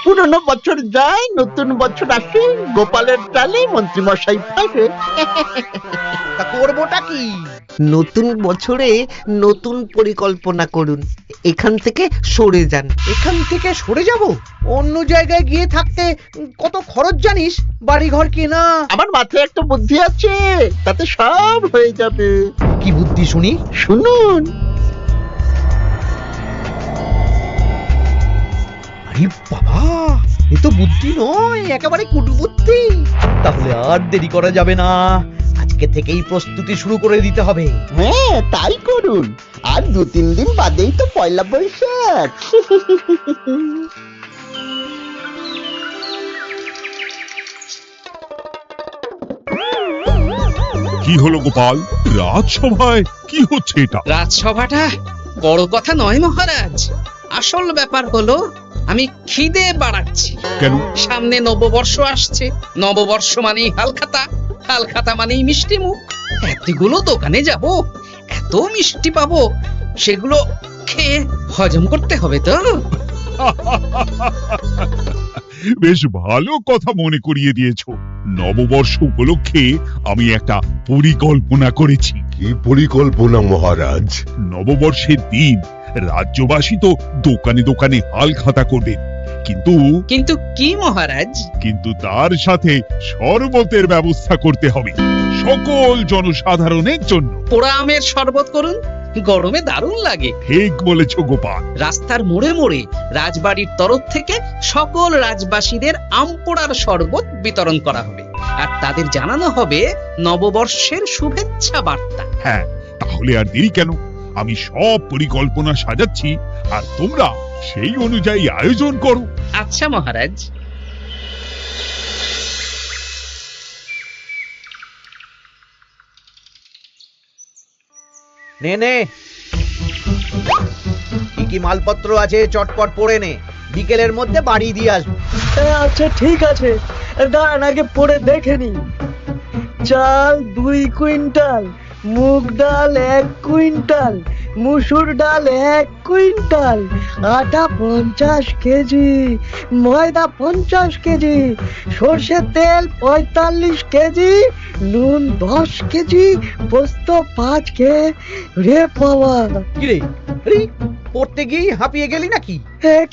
পুরনো বছর যায়, নতুন বছর আসে, গোপালের চালে মন্ত্রী মশাই ফেরে। তা করবোটা কি? নতুন বছরে নতুন পরিকল্পনা করুন, এখান থেকে সরে যান। এখান থেকে সরে যাব? অন্য জায়গায় গিয়ে থাকতে কত খরচ জানিস? বাড়িঘর কেনা। আমার মাথায় একটা বুদ্ধি আছে, তাতে সব হয়ে যাবে। কি বুদ্ধি শুনি? শুনুন। আরে বাবা, এ তো বুদ্ধি নয়, একেবারে কুটবুদ্ধি। তাহলে আর দেরি করা যাবে না, আজকে থেকেই প্রস্তুতি শুরু করে দিতে হবে। হ্যাঁ, তাই করুন। আর 2-3 দিন বাদেই তো পয়লা বৈশাখ। কি হলো গোপাল, রাজসভায় কি হচ্ছে এটা? রাজসভাটা বড় কথা নয় মহারাজ, আসল ব্যাপার হলো আমি খিদে বাড়াচ্ছি। কেন? সামনে নববর্ষ আসছে, নববর্ষ মানেই হালখাতা, হালখাতা মানেই মিষ্টি মুখ। এতগুলো দোকানে যাব, এত মিষ্টি পাবো, সেগুলো খেয়ে হজম করতে হবে তো। বেশ ভালো কথা মনে করিয়ে দিয়েছো। নববর্ষ উপলক্ষে আমি একটা পরিকল্পনা করেছি। কি পরিকল্পনা মহারাজ? নববর্ষের দিন রাজ্যবাসী তো দোকানে দোকানে হাল খাতা করবে, কিন্তু কিন্তু কি মহারাজ? কিন্তু তার সাথে শরবতের ব্যবস্থা করতে হবে সকল জনসাধারণের জন্য। পোড়া আমের শরবত করুন, গরমে দারুণ লাগে। ঠিক বলেছো গোপাল। রাস্তার মোড়ে মোড়ে রাজবাড়ির তরফ থেকে সকল রাজবাসীদের আম পোড়ার শরবত বিতরণ করা হবে, আর তাদের জানানো হবে নববর্ষের শুভেচ্ছা বার্তা। হ্যাঁ, তাহলে আর দেরি কেন? আমি সব পরিকল্পনা সাজাচ্ছি, আর তোমরা সেই অনুযায়ী আয়োজন করো। আচ্ছা মহারাজ। নে নে, কি কি মালপত্র আছে চটপট পড়ে নে, বিকেলের মধ্যে বাড়ি দিয়ে আসবো। আচ্ছা ঠিক আছে, দাঁড়ান আগে পড়ে দেখে নি। চাল 2 কুইন্টাল, মুগ ডাল 1 কুইন্টাল, মুসুর ডাল 1 কুইন্টাল, আটা 50 কেজি, ময়দা 50 কেজি, সর্ষের তেল 45 কেজি, নুন 10 কেজি, পোস্ত 5 কেজি। রে বাবা, কিরে, আরে পড়তে গিয়ে হাঁপিয়ে গেলি নাকি?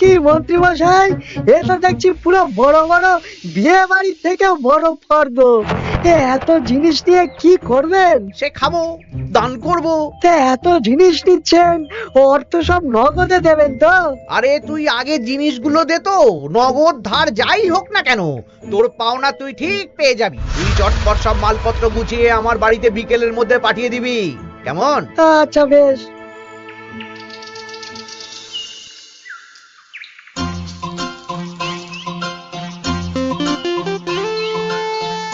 কি মন্ত্রী মশাই, এটা দেখছি পুরো বড় বড় বিয়ে বাড়ির থেকে বড় ফর্দ। এত জিনিস নিয়ে কি করবেন? সে খাবো, দান করব। এত জিনিস নিচ্ছেন, অর্থ সব নগদে দেবেন তো? আরে তুই আগে জিনিসগুলো দে তো, নগদ ধার যাই হোক না কেন, তোর পাওনা তুই ঠিক পেয়ে যাবি। তুই চটপট সব মালপত্র গুছিয়ে আমার বাড়িতে বিকেলের মধ্যে পাঠিয়ে দিবি, কেমন? আচ্ছা বেশ।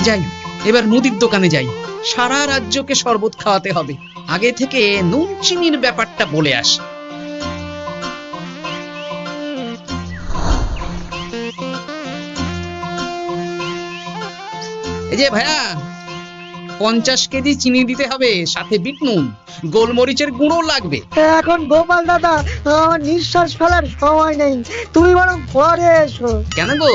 যাই, এবার মুদির দোকানে যাই, সারা রাজ্যকে শরবত খাওয়াতে হবে। আগে থেকে নুন চিনির ব্যাপারটা বলে আসি। এই যে ভাইয়া, 50 কেজি চিনি দিতে হবে, সাথে বিট নুন, গোলমরিচের গুঁড়ো লাগবে। এখন গোপাল দাদা, আমার নিঃশ্বাস ফেলার সময় নেই, তুমি বরং পরে এসো। কেন গো,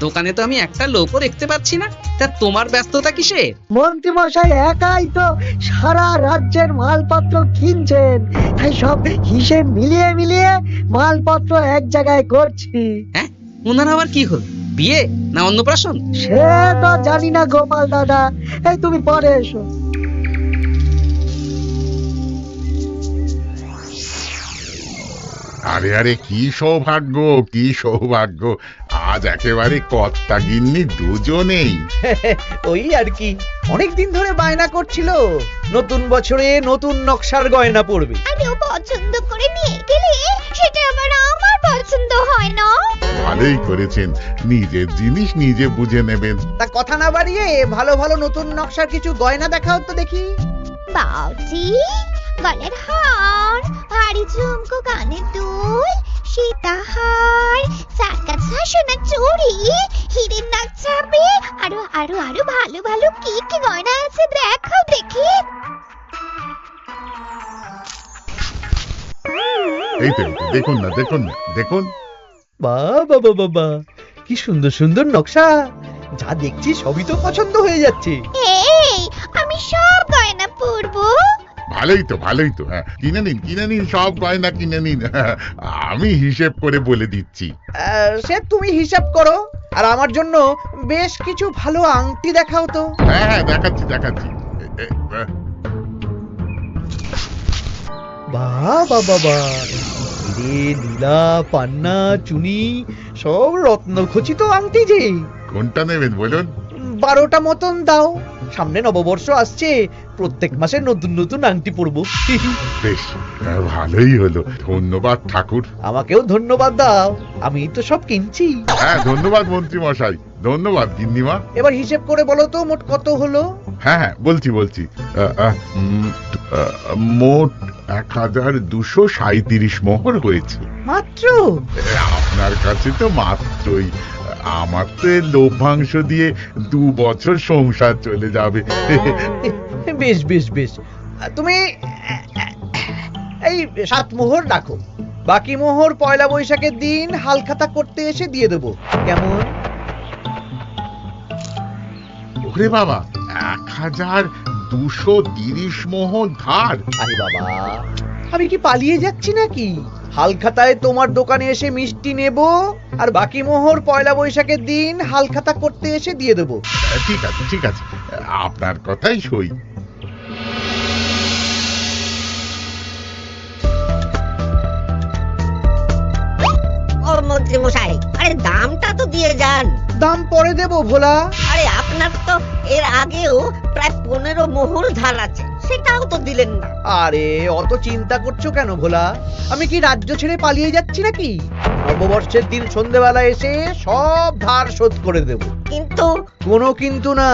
দোকানে তো আমি একটা লোকও দেখতে পাচ্ছি না, তা তোমার ব্যস্ততা কিসে? মন্ত্রী মশাই একাই তো সারা রাজ্যের মালপত্র কিনছেন, তাই সব হিসেব মিলিয়ে মিলিয়ে মালপত্র এক জায়গায় করছি। হ্যাঁ, ওনার আবার কি হল, বিয়ে না অন্নপ্রাশন? সে তো জানি না গোপাল দাদা, এই তুমি পরে এসো। আরে আরে, কি সৌভাগ্য, কি সৌভাগ্য! আজ একেবারে কর্তা গিন্নি দুজনেই। ওই আর কি, অনেকদিন ধরে বায়না করছিল নতুন বছরে নতুন নকশার গয়না পরবে। আরে ও পছন্দ করে নিয়ে গেলে সেটা আবার আমার পছন্দ হয় না। ভালোই করেছেন, নিজের জিনিস নিজে বুঝে নেবেন। তা কথা না বাড়িয়ে ভালো ভালো নতুন নকশার কিছু গয়না দেখাও তো দেখি। বাউজি, গলার হার, ভারী ঝুমকো, কানের দুল, সীতাহার, সাকাছা, সোনার চুড়ি, হীরের নাক ছাপে, আরো আরো আরো ভালো ভালো কি কি গয়না আছে দেখাও দেখি। এই তো, দেখুন না, দেখুন না, দেখুন। বাবা বাবা বাবা, কি সুন্দর সুন্দর নকশা, যা দেখছি সবই তো পছন্দ হয়ে যাচ্ছে। এই আমি সব গয়না পরবো। ভালোই তো হ্যাঁ, কিনে নিন সব গয়না কিনে নিন। আমি হিসেব করে বলে দিচ্ছি। সে তুমি হিসাব করো, আর আমার জন্য বেশ কিছু ভালো আংটি দেখাও তো। হ্যাঁ দেখাচ্ছি। বাবা বাবা, রে নীলা, পান্না, চুনি, সব রত্নখচিত আংটি যে। কোনটা নেবেন বলুন? 12টা মতন দাও, সামনে নববর্ষ আসছে, প্রত্যেক মাসে নতুন নতুন আংটি পরবো। বেশ, ভালোই হলো। ধন্যবাদ ঠাকুর। আমাকেও ধন্যবাদ দাও, আমি তো সব কিনছি। হ্যাঁ ধন্যবাদ মন্ত্রী মশাই, ধন্যবাদ গিন্নিমা। এবার হিসেব করে বলো তো মোট কত হলো। হ্যাঁ বলছি। মোট 1237 মোহর হয়েছে। মাত্র? আপনার কাছে তো মাত্রই। আমার তো এর লভ্যাংশ দিয়ে 2 বছর সংসার চলে যাবে। বেশ বেশ বেশ, তুমি এই 7 মোহর রাখো, বাকি মোহর পয়লা বৈশাখের দিন হালখাতা করতে এসে দিয়ে দেবো, কেমন? ওরে বাবা, 1230 মোহর ধার। আরে বাবা, আমি কি পালিয়ে যাচ্ছি নাকি? হালখাতায় তোমার দোকানে এসে মিষ্টি নেব, আর বাকি মোহর পয়লা বৈশাখের দিন হালখাতা করতে এসে দিয়ে দেবো। ঠিক আছে, আপনার কথাই সই। ও মন্ত্রী মশাই, আরে দামটা তো দিয়ে যান। দাম পরে দেবো ভোলা। আরে আপনার তো এর আগেও প্রায় 15 মোহর ধার আছে, সেটাও তো দিলেন না। আরে অত চিন্তা করছো কেন ভোলা? আমি কি রাজ্য ছেড়ে পালিয়ে যাচ্ছি নাকি? নববর্ষের দিন সন্ধ্যেবেলা এসে সব ধার শোধ করে দেব। কিন্তু কোনো কিন্তু না।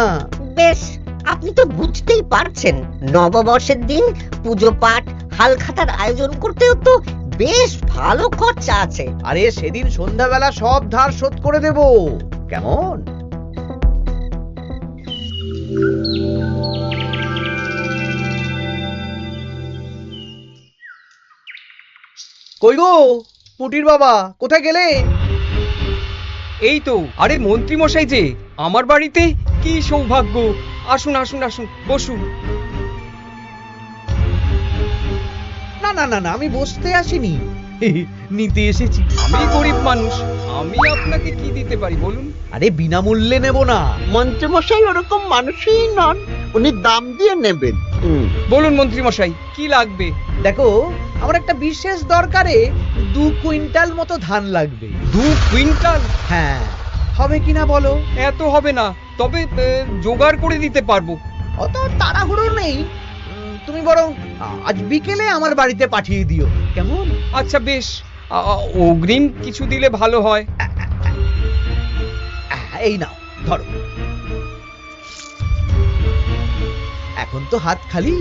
বেশ, আপনি তো বুঝতেই পারছেন, নববর্ষের দিন পুজো পাঠ হালখাতার আয়োজন করতেও তো বেশ ভালো খরচা আছে। আরে সেদিন সন্ধ্যাবেলা সব ধার শোধ করে দেব, কেমন? কই গো পুটির বাবা, কোথায় গেলে? এই তো, আরে মন্ত্রী মশাই যে আমার বাড়িতে, কি সৌভাগ্য! আসুন আসুন আসুন, বসুন। না না না না, আমি বসতে আসিনি, নিতে এসেছি। আমি গরিব মানুষ, আমি আপনাকে কি দিতে পারি বলুন? আরে বিনামূল্যে নেব না। মন্ত্রীমশাই ওরকম মানুষই নন, উনি দাম দিয়ে নেবেন। বলুন মন্ত্রী মশাই, কি লাগবে? দেখো, আমার একটা বিশেষ দরকারে 2 কুইন্টাল মতো ধান লাগবে। 2 কুইন্টাল? হ্যাঁ, হবে কিনা বলো? এত হবে না, তবে জোগাড় করে দিতে পারবো। অত তাড়াহুড়ো নেই, তুমি বরং আজ বিকেলে আমার বাড়িতে পাঠিয়ে দিও, কেমন? আচ্ছা বেশ, অগ্রিম কিছু দিলে ভালো হয়। এই নাও, ধরো। এখন তো হাত খালি,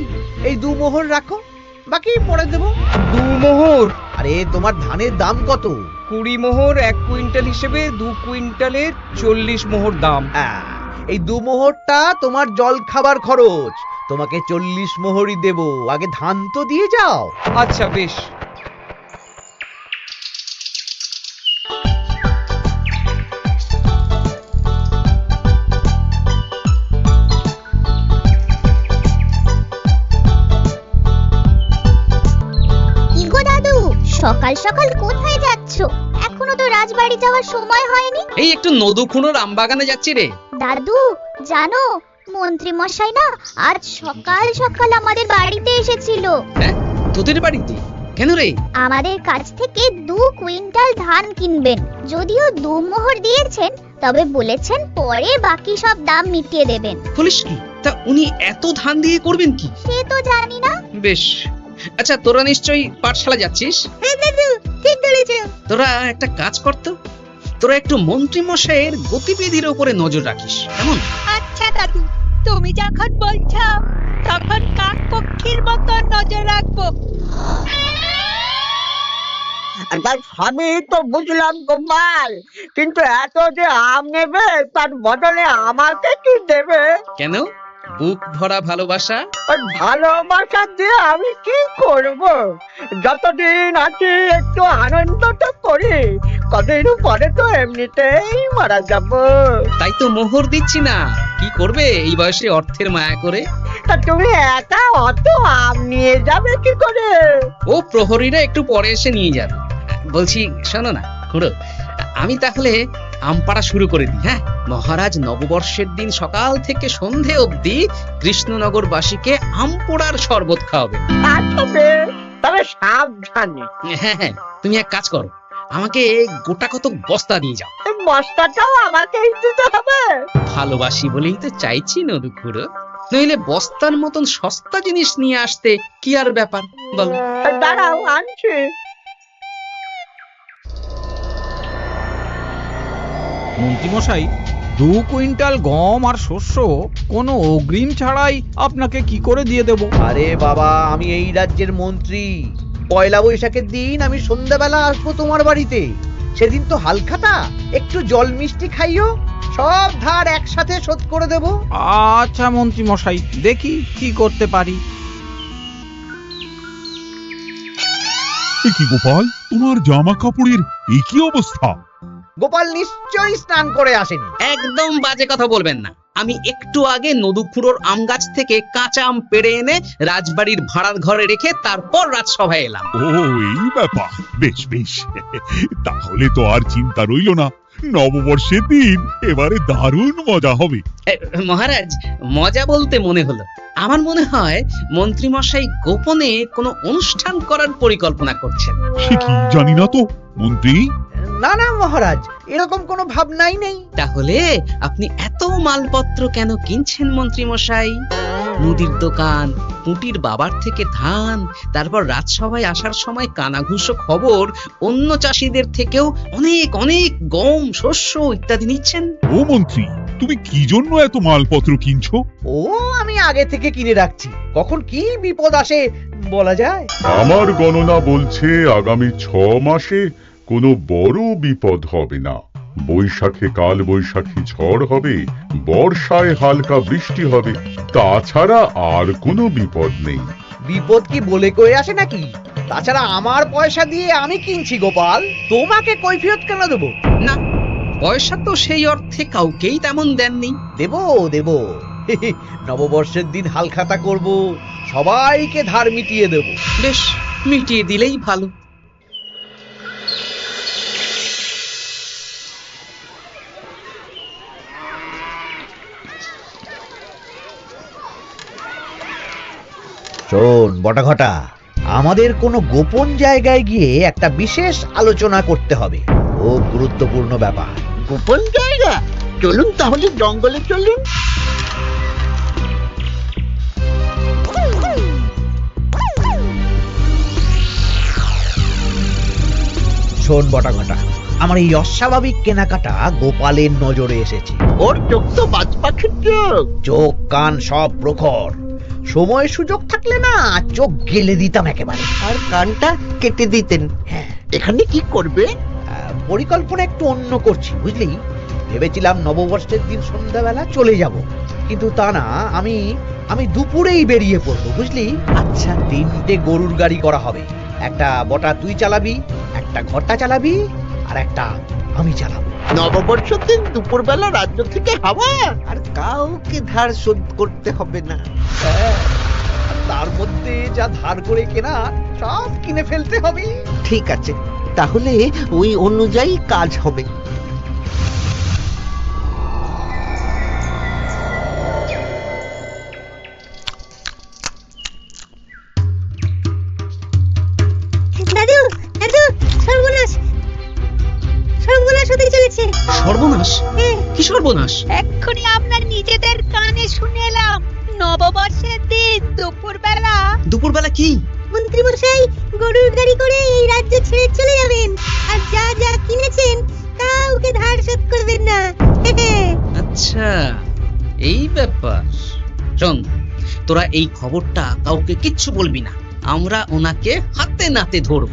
এই 2 মোহর রাখো, বাকি পরে দেবো। 2 মোহর? আরে তোমার ধানের দাম কত? 20 মোহর 1 কুইন্টাল হিসেবে 2 কুইন্টালের 40 মোহর দাম। এই 2 মোহরটা তোমার জল খাবার খরচ, তোমাকে 40 মোহরই দেব, আগে ধান তো দিয়ে যাও। আচ্ছা বেশ। কি গো দাদু, সকাল সকাল কোথায় যাচ্ছো? এখনো তো রাজবাড়ি যাওয়ার সময় হয়নি। এই একটু নদুখুনোর আমবাগানে যাচ্ছি রে। দাদু জানো, মন্ত্রী মশাই না আজ সকাল সকাল আমাদের বাড়িতে এসেছিল। হ্যাঁ, তোদের বাড়িতে? কেন রে? আমাদের কাছ থেকে 2 কুইন্টাল ধান কিনবেন। যদিও 2 মোহর দিয়েছেন, তবে বলেছেন পরে বাকি সব দাম মিটিয়ে দেবেন। বলিস কি? তা উনি এত ধান দিয়ে করবেন কি? সে তো জানি না। বেশ, আচ্ছা তোরা নিশ্চয়ই পাঠশালা যাচ্ছিস? হ্যাঁ দাদু, ঠিক বলেছো। তোরা একটা কাজ করতো, তোরা একটু মন্ত্রী মশাইয়ের গতিবিধির উপরে নজর রাখিস, কেমন? আচ্ছা দাদু, তুমি যখন বলছো তখন কাক পক্ষীর মতো নজর রাখবো। তার সবই তো বুঝলাম গোপাল, কিন্তু এত যে আম নেবে তার বদলে আমাকে কি দেবে? কেন, বুক ভরা ভালোবাসা। আর ভালোবাসা দিয়ে আমি কি করব? যতদিন আছি একটু আনন্দ তো করি, কদিন পরে তো এমনিতেই মারা যাব। তাই তো মোহর দিচ্ছি না, কি করবে এই বয়সে অর্থের মায়া করে? তা তুমি একা অত আম নিয়ে যাবে কি করে? ও প্রহরীরা একটু পরে এসে নিয়ে যাবে। বলছি শোনো না খুড়ো, আমি তাহলে আম পাড়া শুরু করে দিই। হ্যাঁ, মহারাজ নববর্ষের দিন সকাল থেকে সন্ধে অবধি কৃষ্ণনগরবাসীকে আম পোড়ার শরবত খাওয়াবে। আচ্ছা বেশ, তবে সাবধানে। হ্যাঁ হ্যাঁ, তুমি এক কাজ করো, আমাকে গোটা কত বস্তা দিয়ে যাও। এই বস্তাটাও আমাকেই দিতে হবে? ভালোবাসি বলেই তো চাইছি নদু খুড়ো, নইলে বস্তার মতন সস্তা জিনিস নিয়ে আসতে কি আর ব্যাপার বলো? দাঁড়াও, আনছি। মন্ত্রীমশাই, 2 কুইন্টাল গম আর শস্য কোনো অগ্রিম ছাড়াই আপনাকে কি করে দিয়ে দেব? আরে বাবা, আমি এই রাজ্যের মন্ত্রী। পয়লা বৈশাখের দিন আমি সন্ধ্যাবেলা আসবো তোমার বাড়িতে। সেদিন তো হালখাতা, একটু জল মিষ্টি খাইও, সব ধার একসাথে শোধ করে দেব। আচ্ছা মন্ত্রীমশাই, দেখি কি করতে পারি। এ কি গোপাল, তোমার জামা কাপড়ের এই কি অবস্থা? গোপাল নিশ্চয়ই স্নান করে আসেনি। একদম বাজে কথা বলবেন না। আমি একটু আগে নদুখুড়োর আম গাছ থেকে কাঁচা আম পেড়ে এনে রাজবাড়ির ভাড়ার ঘরে রেখে তারপর রাজসভায় এলাম। ও এই ব্যাপার, বেশ বেশ, তাহলে তো আর চিন্তা রইল না। নববর্ষের দিন এবারে দারুণ মজা হবে। মহারাজ, মজা বলতে মনে হলো, আমার মনে হয় মন্ত্রীমশাই গোপনে কোনো অনুষ্ঠান করার পরিকল্পনা করছেন। সে কি জানি না তো মন্ত্রী। না না মহারাজ, এরকম কোনো ভাবনাই নেই। তাহলে আপনি এত মালপত্র কেন কিনছেন মন্ত্রীমশাই? মুদির দোকান, পুঁটির বাবার থেকে ধান, তারপর রাজসভায় আসার সময় কানাঘুষো খবর অন্য চাষিদের থেকেও অনেক অনেক গম, শস্য ইত্যাদি নিচ্ছেন। ও মন্ত্রী, তুমি কি জন্য এত মালপত্র কিনছো? ও আমি আগে থেকে কিনে রাখছি, কখন কি বিপদ আসে বলা যায়। আমার গণনা বলছে আগামী 6 মাসে কোনো বড় বিপদ হবে না। বৈশাখে কাল বৈশাখী ঝড় হবে, বর্ষায় হালকা বৃষ্টি হবে, তাছাড়া আর কোনো বিপদ নেই। বিপদ কি বলে কয়ে আসে নাকি? তাছাড়া আমার পয়সা দিয়ে আমি কিনছি গোপাল, তোমাকে কৈফিয়ত কেন দেবো? না, পয়সা তো সেই অর্থে কাউকেই তেমন দেননি। দেবো দেবো, নববর্ষের দিন হালখাতা করব, সবাইকে ধার মিটিয়ে দেব। বেশ, মিটিয়ে দিলেই ভালো। শোন বটাঘটা, আমাদের কোনো গোপন জায়গায় গিয়ে একটা বিশেষ আলোচনা করতে হবে, খুব গুরুত্বপূর্ণ ব্যাপার। গোপন জায়গা? চলুন তাহলে জঙ্গলে চলুন। শোন বটাঘটা, আমার এই অস্বাভাবিক কেনাকাটা গোপালের নজরে এসেছে। ওর চোখ তো বাজ পাখির চোখ। চোখ কান সব প্রখর, সময় সুযোগ থাকলে না চোখ গেলে দিতাম একেবারে। আর কানটা কেটে দিতেন। হ্যাঁ, এখানে কি করবে? পরিকল্পনা একটু অন্য করছি বুঝলি। ভেবেছিলাম নববর্ষের দিন সন্ধ্যাবেলা চলে যাব, কিন্তু তা না, আমি দুপুরেই বেরিয়ে পড়বো বুঝলি। আচ্ছা, 3টে গরুর গাড়ি করা হবে। একটা বটা তুই চালাবি, একটা ঘটা চালাবি, আর একটা আমি চালাবো। নববর্ষের দিন দুপুরবেলা রাজ্য থেকে হাওয়া। আর কাউকে ধার শোধ করতে হবে না। হ্যাঁ, তার মধ্যে যা ধার করে কেনা সব কিনে ফেলতে হবে। ঠিক আছে, তাহলে ওই অনুযায়ী কাজ হবে। দাদু, দাদু, সর্বনাশ, সর্বনাশ হতে চলেছে। সর্বনাশ? কি সর্বনাশ? এক্ষুনি আপনার নিজেদের কানে শুনে এলাম, নববর্ষের দিন দুপুরবেলা। দুপুরবেলা কি? মন্ত্রী মশাই গরুর গাড়ি করে এই রাজ্য ছেড়ে চলে যাবেন, আর যা যা কিনেছেন কাউকে ধার শোধ করবেন না। আচ্ছা, এই ব্যাপার। শোন, তোরা এই খবরটা কাউকে কিচ্ছু বলবি না, আমরা ওনাকে হাতে নাতে ধরব।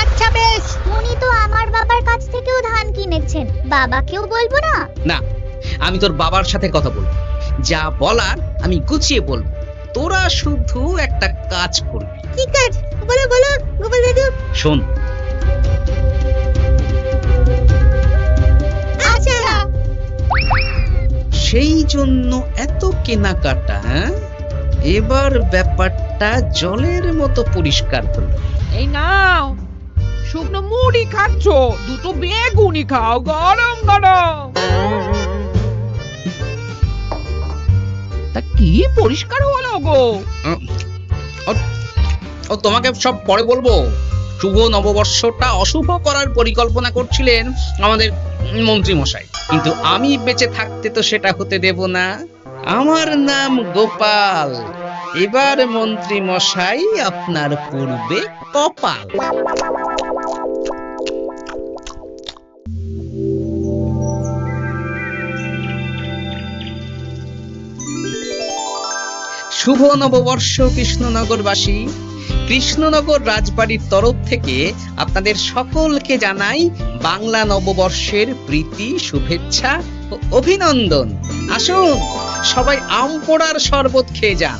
আচ্ছা বেশ। উনি তো আমার বাবার কাছ থেকেও ধান কিনেছেন, বাবাকেও বলবো না? না, আমি তোর বাবার সাথে কথা বলবো, যা বলার আমি গুছিয়ে বলবো, তোরা শুধু একটা কাজ করবি। কি কাজ? বলো বলো গোপাল দাদু। শোন, আচ্ছা। সেই জন্য এত কেনাকাটা, হ্যাঁ? এবার ব্যাপারটা জলের মতো পরিষ্কার হলো। এই নাও, শুকনো মুড়ি খাচ্ছ, দুটো বেগুনি খাও গরম গরম। তা কি পরিষ্কার হলো গো? ও তোমাকে সব পরে বলবো। শুভ নববর্ষটা অশুভ করার পরিকল্পনা করছিলেন আমাদের মন্ত্রী মশাই, কিন্তু আমি বেঁচে থাকতে তো সেটা হতে দেব না। আমার নাম গোপাল। এবার মন্ত্রী মশাই আপনার পূর্বে কপাল। শুভ নববর্ষ কৃষ্ণনগরবাসী। কৃষ্ণনগর রাজবাড়ির তরফ থেকে আপনাদের সকলকে জানাই বাংলা নববর্ষের প্রীতি, শুভেচ্ছা ও অভিনন্দন। আসুন সবাই আম পোড়ার শরবত খেয়ে যান।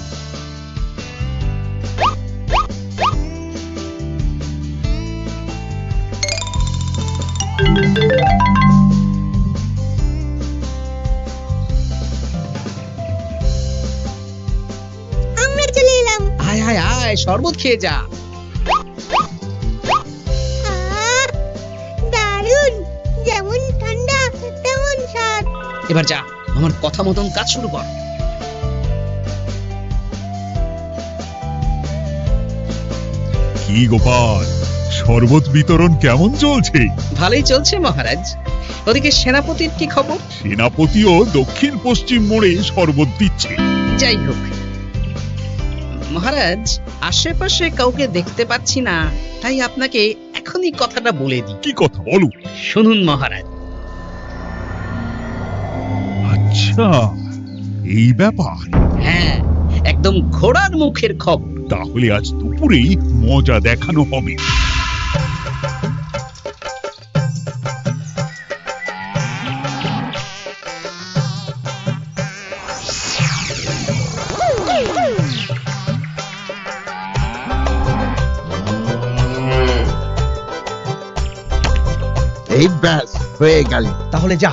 আমরা চলে এলাম। আয় আয় আয়, শরবত খেয়ে যা। দারুণ, যেমন ঠান্ডা তেমন স্বাদ। এবার যা, আমার কথা মতন কাজ শুরু কর। কি গোপাল, শরবত বিতরণ কেমন চলছে? ভালোই চলছে মহারাজ। ওদিকে সেনাপতির কি খবর? সেনাপতিও দক্ষিণ পশ্চিম মোড়ে শরবত দিচ্ছে। যাই হোক মহারাজ, আশেপাশে কাউকে দেখতে পাচ্ছি না, তাই আপনাকে এখনই কথাটা বলে দিই। কি কথা বলো? শুনুন মহারাজ। আচ্ছা, এই ব্যাপার। হ্যাঁ, একদম ঘোড়ার মুখের খবর। তাহলে আজ দুপুরেই মজা দেখানো হবে। এই ব্যাস হয়ে গেল। তাহলে যা,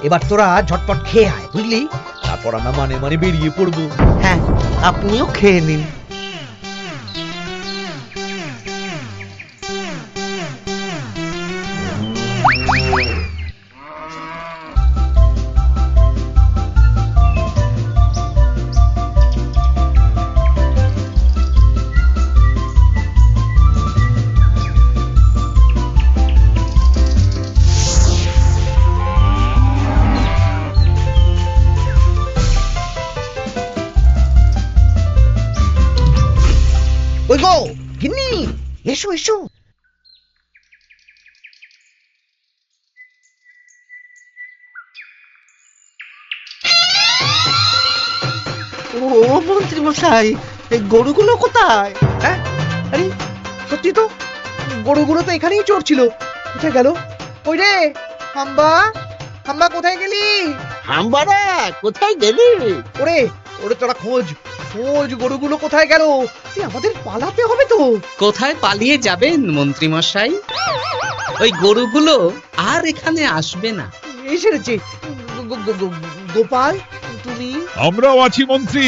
এবার তোরা ঝটপট খেয়ে আয়, বুঝলি? তারপর আমরা মানে মানে বেরিয়ে পড়বো। হ্যাঁ, আপনিও খেয়ে নিন। ওই গো গিন্নি, এসো এসো। ও মন্ত্রী মশাই, এই গরুগুলো কোথায়? হ্যাঁ, আরে সত্যি তো, গরুগুলো তো এখানেই চড়ছিল। কোথায় গেল? ওই রে হাম্বা, হাম্বা কোথায় গেলি? হাম্বারা কোথায় গেলি? ওরে ওরে, তোরা খোঁজ খোঁজ, গরুগুলো কোথায় গেল? আমাদের পালাতে হবে তো। কোথায় পালিয়ে যাবেন মন্ত্রী মশাই? ওই গরুগুলো আর এখানে আসবে না। এসেছে। গোপাল, তুমি? আমরাও আছি মন্ত্রী।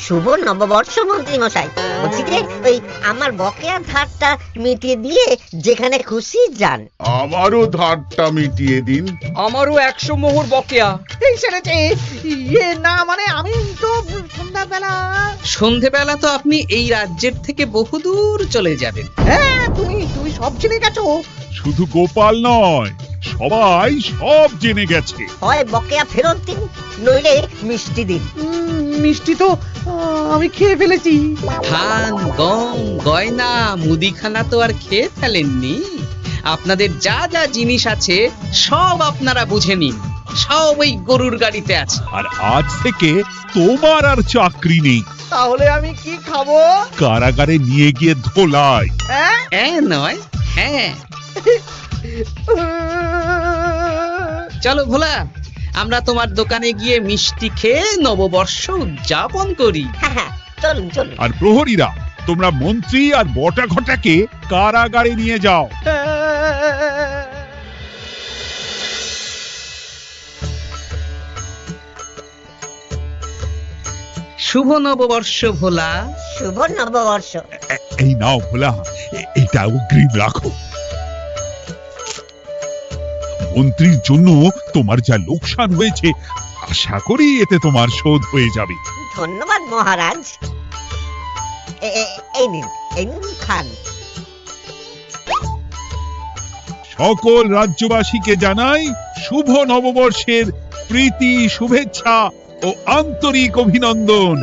শুভ নববর্ষ মন্ত্রী মশাই। বলছি যে ওই আমার বকেয়া ধারটা মিটিয়ে দিয়ে যেখানে খুশি যান। আমারও ধারটা মিটিয়ে দিন। আমারও 100 মোহর বকেয়া। এই সেরেছে। ইয়ে না, মানে আমি তো সন্ধ্যাবেলা। সন্ধেবেলা তো আপনি এই রাজ্যের থেকে বহুদূর চলে যাবেন। হ্যাঁ, তুমি সব জেনে গেছো। শুধু গোপাল নয়, সবাই সব জেনে গেছে। হয় বকেয়া ফেরত দিন, নইলে মিষ্টি দিন। মিষ্টি তো আমি খেয়ে ফেলেছি। ধান, গম, গয়না, মুদিখানা তো আর খেয়ে ফেলেননি। আপনাদের যা যা জিনিস আছে সব আপনারা বুঝে নিন। সব ওই গরুর গাড়িতে আছে। আর আজ থেকে তোমার আর চাকরি নেই। তাহলে আমি কি খাবো? কারাগারে নিয়ে গিয়ে ধোলাই। হ্যাঁ নয়, হ্যাঁ। চলো ভোলা, আমরা তোমার দোকানে গিয়ে মিষ্টি খেয়ে নববর্ষ উদযাপন করি। হ্যাঁ, চলুন চলুন। আর প্রহরীরা, তোমরা মন্ত্রী আর বটা ঘটাকে কারাগারে নিয়ে যাও। শুভ নববর্ষ ভোলা। শুভ নববর্ষ। এই নাও ভোলা, এটা অগ্রিম রাখো। মন্ত্রীর জন্য তোমার যা লোকসান হয়েছে, আশা করি এতে তোমার শোধ হয়ে যাবে। ধন্যবাদ মহারাজ। এই নিন খান। সকল রাজ্যবাসীকে জানাই শুভ নববর্ষের প্রীতি, শুভেচ্ছা ও আন্তরিক অভিনন্দন।